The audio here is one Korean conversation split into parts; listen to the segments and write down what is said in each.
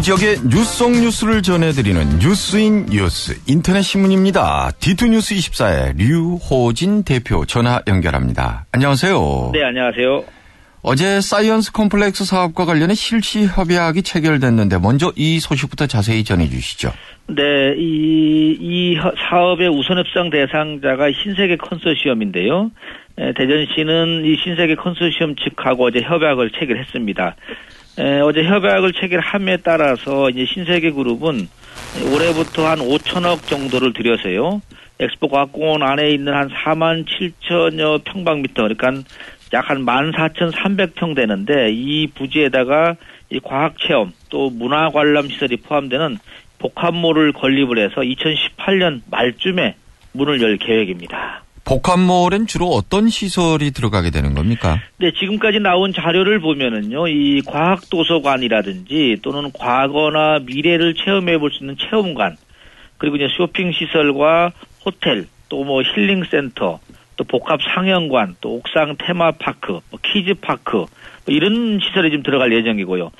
지역의 뉴스 속 뉴스를 전해드리는 뉴스인 뉴스 인터넷 신문입니다. D2뉴스 24의 류호진 대표 전화 연결합니다. 안녕하세요. 네, 안녕하세요. 어제 사이언스 컴플렉스 사업과 관련해 실시 협약이 체결됐는데 먼저 이 소식부터 자세히 전해주시죠. 네, 이 사업의 우선 협상 대상자가 신세계 컨소시엄인데요. 대전시는 이 신세계 컨소시엄 측하고 어제 협약을 체결했습니다. 어제 협약을 체결함에 따라서 이제 신세계 그룹은 올해부터 한 5천억 정도를 들여서요. 엑스포 과학공원 안에 있는 한 4만 7천여 평방미터, 그러니까 약 한 14,300평 되는데 이 부지에다가 이 과학체험 또 문화관람 시설이 포함되는 복합몰을 건립을 해서 2018년 말쯤에 문을 열 계획입니다. 복합몰엔 주로 어떤 시설이 들어가게 되는 겁니까? 네, 지금까지 나온 자료를 보면은요, 이 과학도서관이라든지 또는 과거나 미래를 체험해 볼 수 있는 체험관, 그리고 이제 쇼핑 시설과 호텔, 또 뭐 힐링센터, 또 복합 상영관, 또 옥상 테마파크, 뭐 키즈파크, 뭐 이런 시설이 좀 들어갈 예정이고요.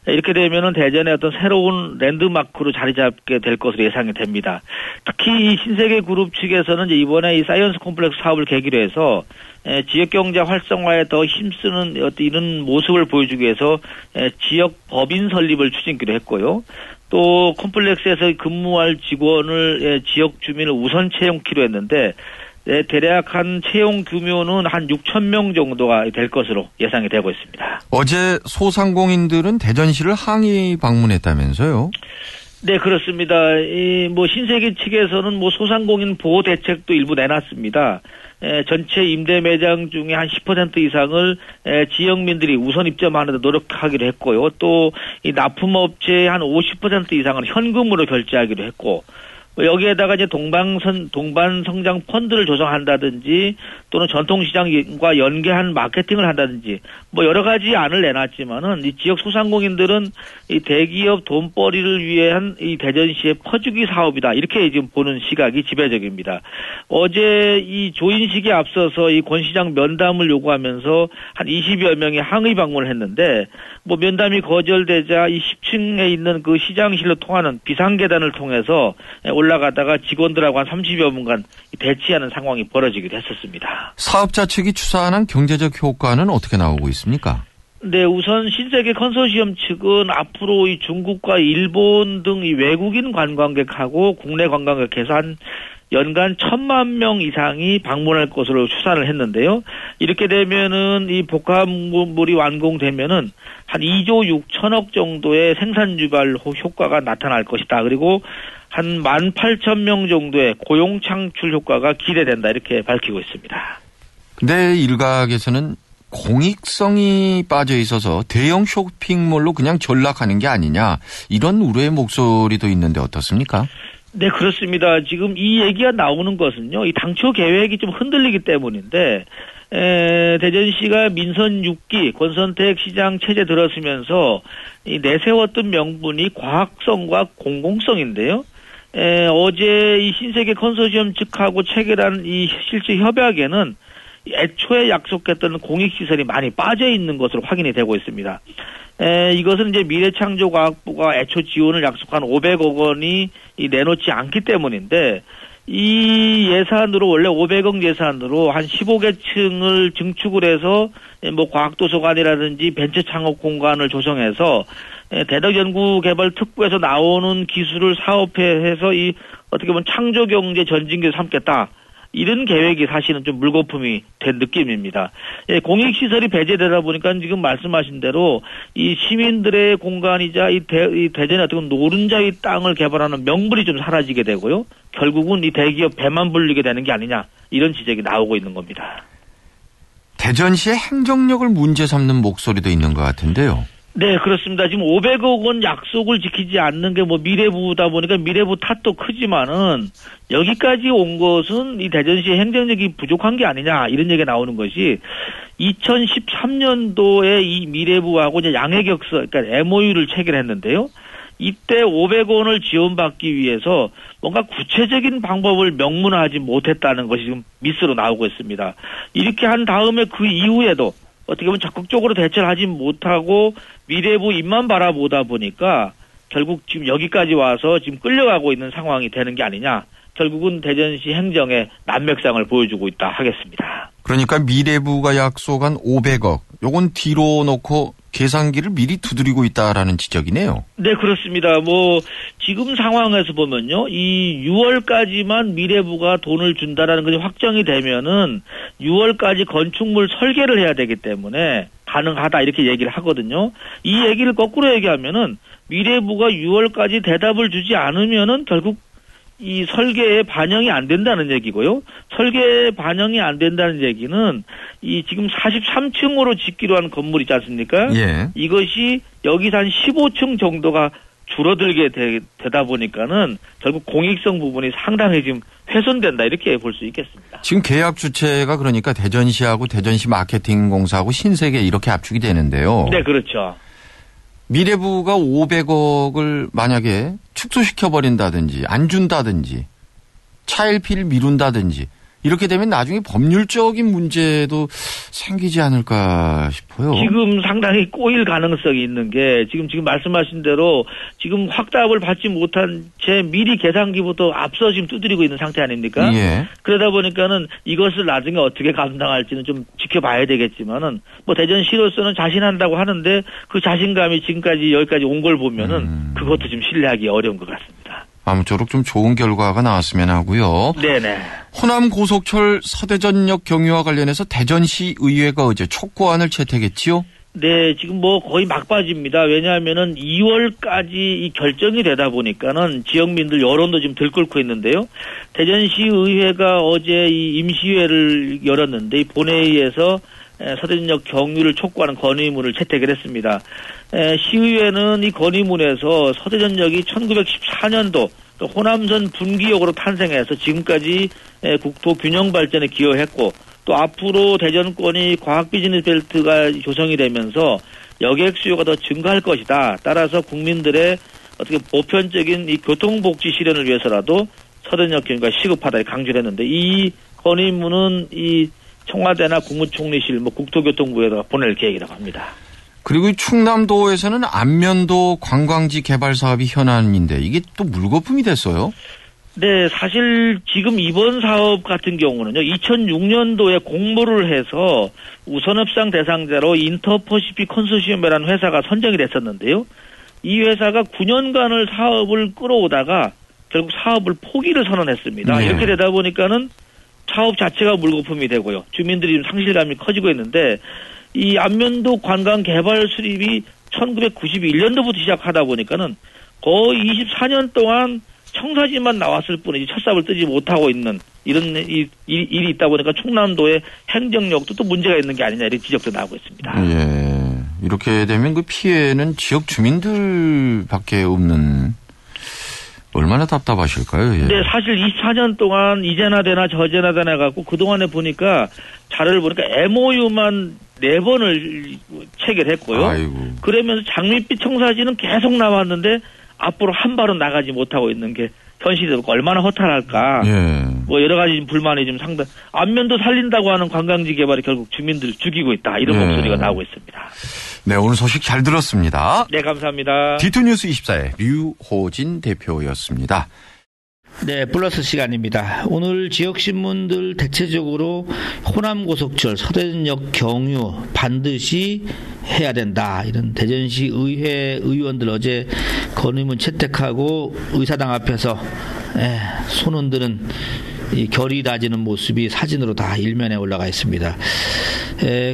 이렇게 되면은 대전의 어떤 새로운 랜드마크로 자리 잡게 될 것으로 예상이 됩니다. 특히 이 신세계 그룹 측에서는 이제 이번에 이 사이언스 콤플렉스 사업을 계기로 해서 지역 경제 활성화에 더 힘쓰는 어떤 이런 모습을 보여주기 위해서 지역 법인 설립을 추진기로 했고요. 또 콤플렉스에서 근무할 직원을 지역 주민을 우선 채용키로 했는데 대략 한 채용 규모는 한 6천 명 정도가 될 것으로 예상이 되고 있습니다. 어제 소상공인들은 대전시를 항의 방문했다면서요? 네, 그렇습니다. 뭐 신세계 측에서는 뭐 소상공인 보호 대책도 일부 내놨습니다. 전체 임대 매장 중에 한 10% 이상을 지역민들이 우선 입점하는 데 노력하기로 했고요. 또 이 납품업체의 한 50% 이상은 현금으로 결제하기로 했고, 여기에다가 이제 동반 성장 펀드를 조성한다든지 또는 전통시장과 연계한 마케팅을 한다든지 뭐 여러 가지 안을 내놨지만은 이 지역 소상공인들은 이 대기업 돈벌이를 위한 이 대전시의 퍼주기 사업이다, 이렇게 지금 보는 시각이 지배적입니다. 어제 이 조인식에 앞서서 이 권 시장 면담을 요구하면서 한 20여 명이 항의 방문을 했는데, 뭐 면담이 거절되자 이 10층에 있는 그 시장실로 통하는 비상계단을 통해서 올라가다가 직원들하고 한 30여 분간 대치하는 상황이 벌어지기도 했었습니다. 사업자 측이 추산한 경제적 효과는 어떻게 나오고 있습니까? 네, 우선 신세계 컨소시엄 측은 앞으로 이 중국과 일본 등 이 외국인 관광객하고 국내 관광객에서 한 연간 1,000만 명 이상이 방문할 것으로 추산을 했는데요. 이렇게 되면은 이 복합물이 완공되면은 한 2조 6천억 정도의 생산 유발 효과가 나타날 것이다. 그리고 한 18,000명 정도의 고용 창출 효과가 기대된다, 이렇게 밝히고 있습니다. 근데 일각에서는 공익성이 빠져 있어서 대형 쇼핑몰로 그냥 전락하는 게 아니냐, 이런 우려의 목소리도 있는데 어떻습니까? 네, 그렇습니다. 지금 이 얘기가 나오는 것은요, 이 당초 계획이 좀 흔들리기 때문인데, 대전시가 민선 6기 권선택 시장 체제 들어서면서 이 내세웠던 명분이 과학성과 공공성인데요. 어제 이 신세계 컨소시엄 측하고 체결한 이 실제 협약에는 애초에 약속했던 공익시설이 많이 빠져 있는 것으로 확인이 되고 있습니다. 이것은 이제 미래창조과학부가 애초 지원을 약속한 500억 원이 내놓지 않기 때문인데, 이 예산으로 원래 500억 예산으로 한 15개층을 증축을 해서 뭐 과학도서관이라든지 벤처창업 공간을 조성해서 대덕연구개발특구에서 나오는 기술을 사업해서 이 어떻게 보면 창조경제 전진기를 삼겠다, 이런 계획이 사실은 좀 물거품이 된 느낌입니다. 공익시설이 배제되다 보니까 지금 말씀하신 대로 이 시민들의 공간이자 이 대전의 어떤 노른자의 땅을 개발하는 명분이 좀 사라지게 되고요. 결국은 이 대기업 배만 불리게 되는 게 아니냐, 이런 지적이 나오고 있는 겁니다. 대전시의 행정력을 문제 삼는 목소리도 있는 것 같은데요. 네, 그렇습니다. 지금 500억 원 약속을 지키지 않는 게 뭐 미래부다 보니까 미래부 탓도 크지만은 여기까지 온 것은 이 대전시의 행정력이 부족한 게 아니냐, 이런 얘기가 나오는 것이 2013년도에 이 미래부하고 이제 양해격서, 그러니까 MOU를 체결했는데요. 이때 500원을 지원받기 위해서 뭔가 구체적인 방법을 명문화하지 못했다는 것이 지금 미스로 나오고 있습니다. 이렇게 한 다음에 그 이후에도 어떻게 보면 적극적으로 대처를 하지 못하고 미래부 입만 바라보다 보니까 결국 지금 여기까지 와서 지금 끌려가고 있는 상황이 되는 게 아니냐. 결국은 대전시 행정의 난맥상을 보여주고 있다 하겠습니다. 그러니까 미래부가 약속한 500억, 요건 뒤로 놓고 계산기를 미리 두드리고 있다라는 지적이네요. 네, 그렇습니다. 지금 상황에서 보면요. 이 6월까지만 미래부가 돈을 준다라는 것이 확정이 되면은 6월까지 건축물 설계를 해야 되기 때문에 가능하다 이렇게 얘기를 하거든요. 이 얘기를 거꾸로 얘기하면은 미래부가 6월까지 대답을 주지 않으면은 결국 이 설계에 반영이 안 된다는 얘기고요. 설계에 반영이 안 된다는 얘기는 이 지금 43층으로 짓기로 한 건물 있지 않습니까? 예. 이것이 여기서 한 15층 정도가 줄어들게 되다 보니까는 결국 공익성 부분이 상당히 지금 훼손된다 이렇게 볼 수 있겠습니다. 지금 계약 주체가 그러니까 대전시하고 대전시 마케팅공사하고 신세계 이렇게 압축이 되는데요. 네, 그렇죠. 미래부가 500억을 만약에 축소시켜버린다든지 안 준다든지 차일피일 미룬다든지 이렇게 되면 나중에 법률적인 문제도 생기지 않을까 싶어요. 지금 상당히 꼬일 가능성이 있는 게 지금 말씀하신 대로 지금 확답을 받지 못한 채 미리 계산기부터 앞서 지금 두드리고 있는 상태 아닙니까? 예. 그러다 보니까는 이것을 나중에 어떻게 감당할지는 좀 지켜봐야 되겠지만은 대전시로서는 자신한다고 하는데 그 자신감이 지금까지 여기까지 온 걸 보면은 그것도 좀 신뢰하기 어려운 것 같습니다. 아무쪼록 좀 좋은 결과가 나왔으면 하고요. 네네. 호남 고속철 서대전역 경유와 관련해서 대전시 의회가 어제 촉구안을 채택했지요? 네, 지금 거의 막바지입니다. 왜냐하면은 2월까지 이 결정이 되다 보니까는 지역민들 여론도 지금 들끓고 있는데요. 대전시 의회가 어제 이 임시회를 열었는데 이 본회의에서 서대전역 경유를 촉구하는 건의문을 채택을 했습니다. 시의회는 이 건의문에서 서대전역이 1914년도 호남선 분기역으로 탄생해서 지금까지 국토 균형 발전에 기여했고 또 앞으로 대전권이 과학 비즈니스 벨트가 조성이 되면서 여객 수요가 더 증가할 것이다. 따라서 국민들의 어떻게 보편적인 이 교통복지 실현을 위해서라도 서대전역 경유가 시급하다 강조를 했는데 이 건의문은 이 청와대나 국무총리실, 국토교통부에다 보낼 계획이라고 합니다. 그리고 이 충남도에서는 안면도 관광지 개발 사업이 현안인데 이게 또 물거품이 됐어요? 네, 사실 지금 이번 사업 같은 경우는요, 2006년도에 공모를 해서 우선협상 대상자로 인터퍼시픽 컨소시엄이라는 회사가 선정이 됐었는데요. 이 회사가 9년간을 사업을 끌어오다가 결국 사업을 포기를 선언했습니다. 네. 이렇게 되다 보니까는 사업 자체가 물거품이 되고요. 주민들이 좀 상실감이 커지고 있는데 이 안면도 관광 개발 수립이 1991년도부터 시작하다 보니까는 거의 24년 동안 청사진만 나왔을 뿐이지 첫삽을 뜨지 못하고 있는 이런 일이 있다 보니까 충남도의 행정력도 또 문제가 있는 게 아니냐 이런 지적도 나오고 있습니다. 예. 이렇게 되면 그 피해는 지역 주민들밖에 없는 얼마나 답답하실까요? 예. 네, 사실 24년 동안 이제나 되나 저제나 되나 갖고 그동안에 보니까 자료를 보니까 MOU만 4번을 체결했고요. 아이고. 그러면서 장밋빛 청사진은 계속 나왔는데 앞으로 한 발은 나가지 못하고 있는 게 현실이 얼마나 허탈할까. 예. 여러 가지 불만이 좀 상당. 안면도 살린다고 하는 관광지 개발이 결국 주민들을 죽이고 있다. 이런 목소리가 나오고 있습니다. 네, 오늘 소식 잘 들었습니다. 네, 감사합니다. D2뉴스 24의 류호진 대표였습니다. 네, 플러스 시간입니다. 오늘 지역신문들 대체적으로 호남고속철 서대전역 경유 반드시 해야 된다. 이런 대전시 의회 의원들 어제 건의문 채택하고 의사당 앞에서 손 흔드는 이 결의 다지는 모습이 사진으로 다 일면에 올라가 있습니다.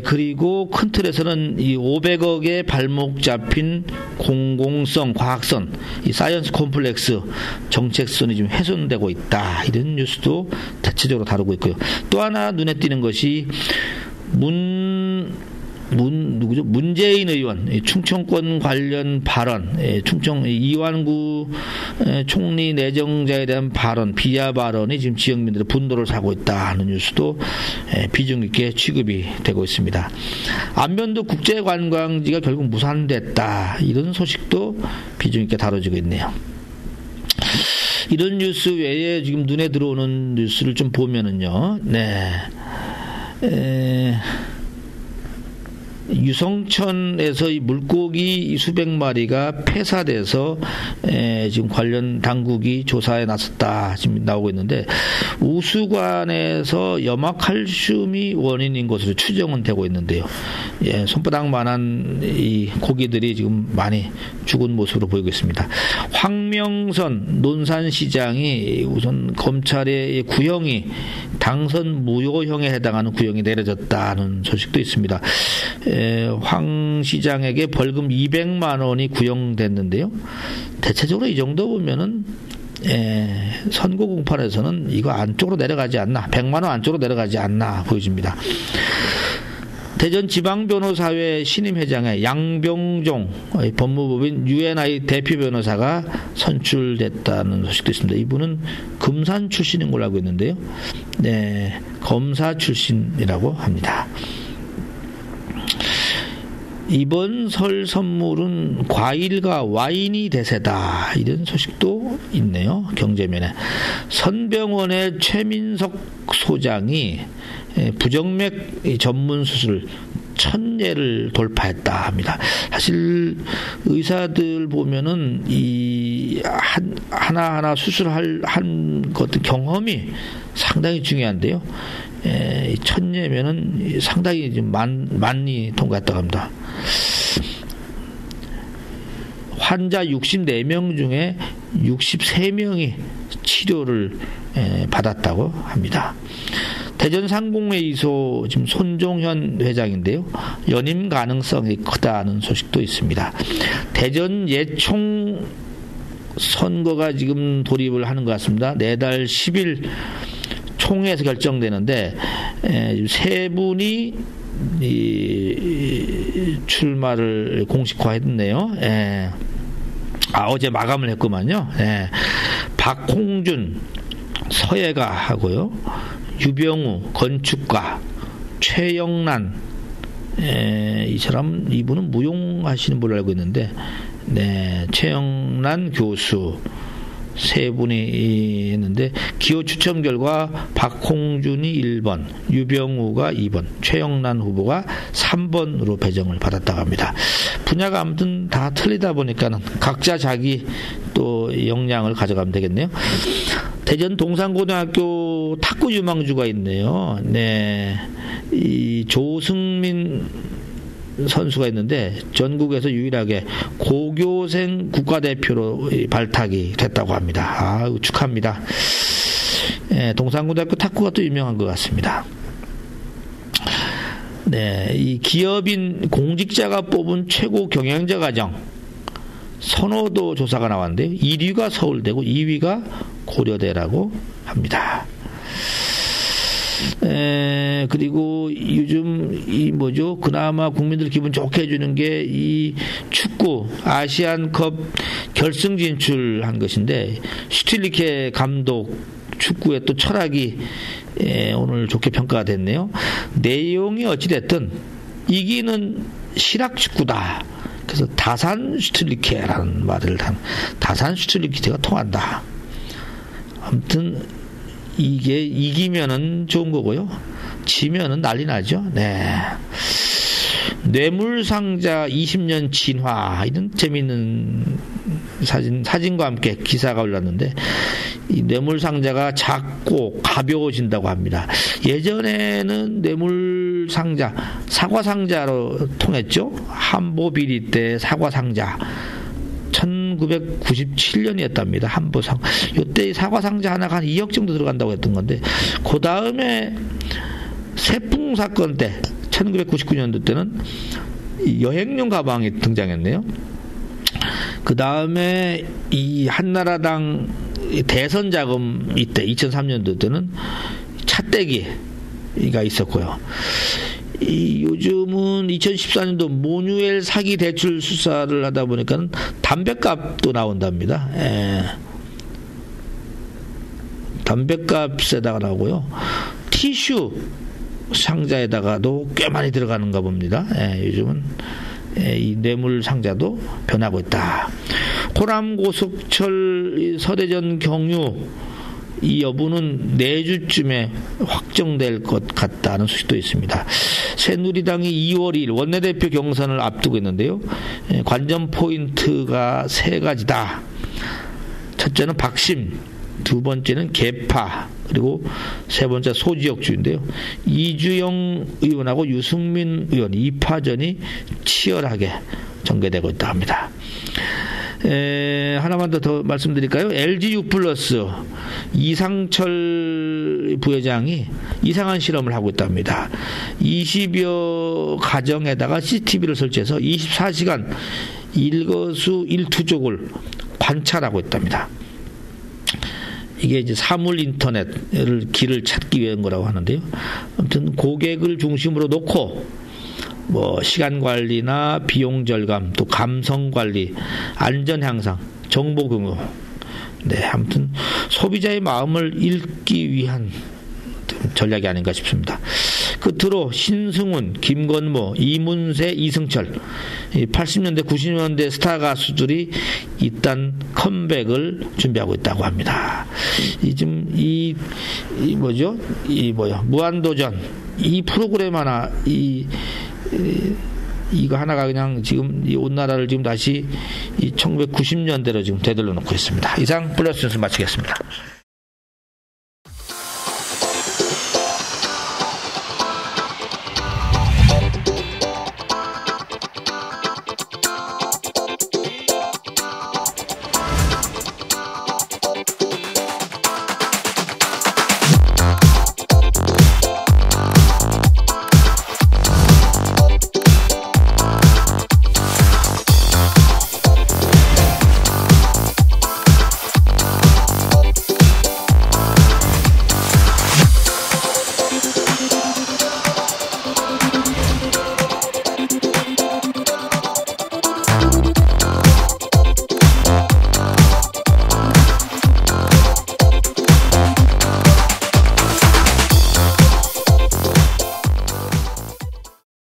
그리고 큰 틀에서는 이 500억의 발목 잡힌 공공성 과학선, 이 사이언스 콤플렉스 정책선이 좀 훼손되고 있다. 이런 뉴스도 대체적으로 다루고 있고요. 또 하나 눈에 띄는 것이 문재인 의원 충청권 관련 발언, 충청 이완구 총리 내정자에 대한 발언, 비하 발언이 지금 지역민들의 분노를 사고 있다 하는 뉴스도 비중 있게 취급이 되고 있습니다. 안면도 국제관광지가 결국 무산됐다 이런 소식도 비중 있게 다뤄지고 있네요. 이런 뉴스 외에 지금 눈에 들어오는 뉴스를 좀 보면은요, 유성천에서 이 물고기 수백 마리가 폐사돼서 지금 관련 당국이 조사에 나섰다 지금 나오고 있는데 우수관에서 염화칼슘이 원인인 것으로 추정은 되고 있는데요. 손바닥만한 이 고기들이 지금 많이 죽은 모습으로 보이고 있습니다. 황명선 논산시장이 우선 검찰의 구형이 당선 무효형에 해당하는 구형이 내려졌다는 소식도 있습니다. 황 시장에게 벌금 200만 원이 구형됐는데요. 대체적으로 이 정도 보면은 선거 공판에서는 이거 안쪽으로 내려가지 않나, 100만 원 안쪽으로 내려가지 않나 보여집니다. 대전지방변호사회 신임회장에 양병종 법무법인 UNI 대표 변호사가 선출됐다는 소식도 있습니다. 이분은 금산 출신인 걸로 알고 있는데요. 검사 출신이라고 합니다. 이번 설 선물은 과일과 와인이 대세다 이런 소식도 있네요. 경제면에 선병원의 최민석 소장이 부정맥 전문 수술 1000예를 돌파했다 합니다. 사실 의사들 보면은 이 하나하나 수술할 한 것들 경험이 상당히 중요한데요. 1000예면은 상당히 좀 많이 통과했다고 합니다. 환자 64명 중에 63명이 치료를 받았다고 합니다. 대전 상공회의소 지금 손종현 회장인데요. 연임 가능성이 크다는 소식도 있습니다. 대전 예총 선거가 지금 돌입을 하는 것 같습니다. 내달 10일 총회에서 결정되는데 세 분이 출마를 공식화했네요. 어제 마감을 했구만요. 박홍준 서예가 하고요. 유병우 건축가, 최영란 이분은 무용하시는 분으로 알고 있는데 최영란 교수 세 분이 했는데 기호 추첨 결과 박홍준이 1번, 유병우가 2번, 최영란 후보가 3번으로 배정을 받았다고 합니다. 분야가 아무튼 다 틀리다 보니까는 각자 자기 또 역량을 가져가면 되겠네요. 대전 동산고등학교 탁구 유망주가 있네요. 이 조승민 선수가 있는데 전국에서 유일하게 고교생 국가대표로 발탁이 됐다고 합니다. 축하합니다. 동산고등학교 탁구가 또 유명한 것 같습니다. 이 기업인 공직자가 뽑은 최고 경영자 과정 선호도 조사가 나왔는데 1위가 서울대고 2위가 고려대라고 합니다. 그리고 요즘 그나마 국민들 기분 좋게 해주는 게 이 축구 아시안컵 결승 진출한 것인데 슈틸리케 감독 축구의 또 철학이 오늘 좋게 평가가 됐네요. 내용이 어찌됐든 이기는 실학축구다. 그래서 다산 슈틸리케라는 말을 한 다산 슈틸리케가 통한다. 아무튼 이게 이기면은 좋은 거고요. 지면은 난리 나죠. 뇌물상자 20년 진화 이런 재미있는 사진과 함께 기사가 올랐는데 이 뇌물상자가 작고 가벼워진다고 합니다. 예전에는 뇌물상자 사과상자로 통했죠. 한보비리 때 사과상자 1997년이었답니다. 한보상. 이때 사과상자 하나가 한 2억 정도 들어간다고 했던 건데, 그 다음에 세풍 사건 때, 1999년도 때는 여행용 가방이 등장했네요. 그 다음에 이 한나라당 대선 자금 이때, 2003년도 때는 차떼기가 있었고요. 요즘은 2014년도 모뉴엘 사기 대출 수사를 하다 보니까 담뱃값도 나온답니다. 담뱃값에다가 나오고요. 티슈 상자에다가도 꽤 많이 들어가는가 봅니다. 요즘은 이 뇌물 상자도 변하고 있다. 호남 고속철 서대전 경유 이 여부는 내주쯤에 확정될 것 같다는 소식도 있습니다. 새누리당이 2월 2일 원내대표 경선을 앞두고 있는데요. 관전 포인트가 세 가지다. 첫째는 박심, 두 번째는 개파, 그리고 세 번째 소지역주인데요. 이주영 의원하고 유승민 의원 2파전이 치열하게 전개되고 있다 합니다. 하나만 더 말씀드릴까요? LG U+ 이상철 부회장이 이상한 실험을 하고 있답니다. 20여 가정에다가 CCTV를 설치해서 24시간 일거수일투족을 관찰하고 있답니다. 이게 이제 사물 인터넷을 길을 찾기 위한 거라고 하는데요. 아무튼 고객을 중심으로 놓고 뭐 시간 관리나 비용 절감, 또 감성 관리, 안전 향상, 정보 공유. 네, 아무튼 소비자의 마음을 읽기 위한 전략이 아닌가 싶습니다. 끝으로 신승훈, 김건모, 이문세, 이승철 80년대, 90년대 스타 가수들이 이딴 컴백을 준비하고 있다고 합니다. 무한도전 이 프로그램 하나 이거 하나가 그냥 지금 이 온 나라를 지금 다시 이 1990년대로 지금 되돌려 놓고 있습니다. 이상 플러스 뉴스 마치겠습니다.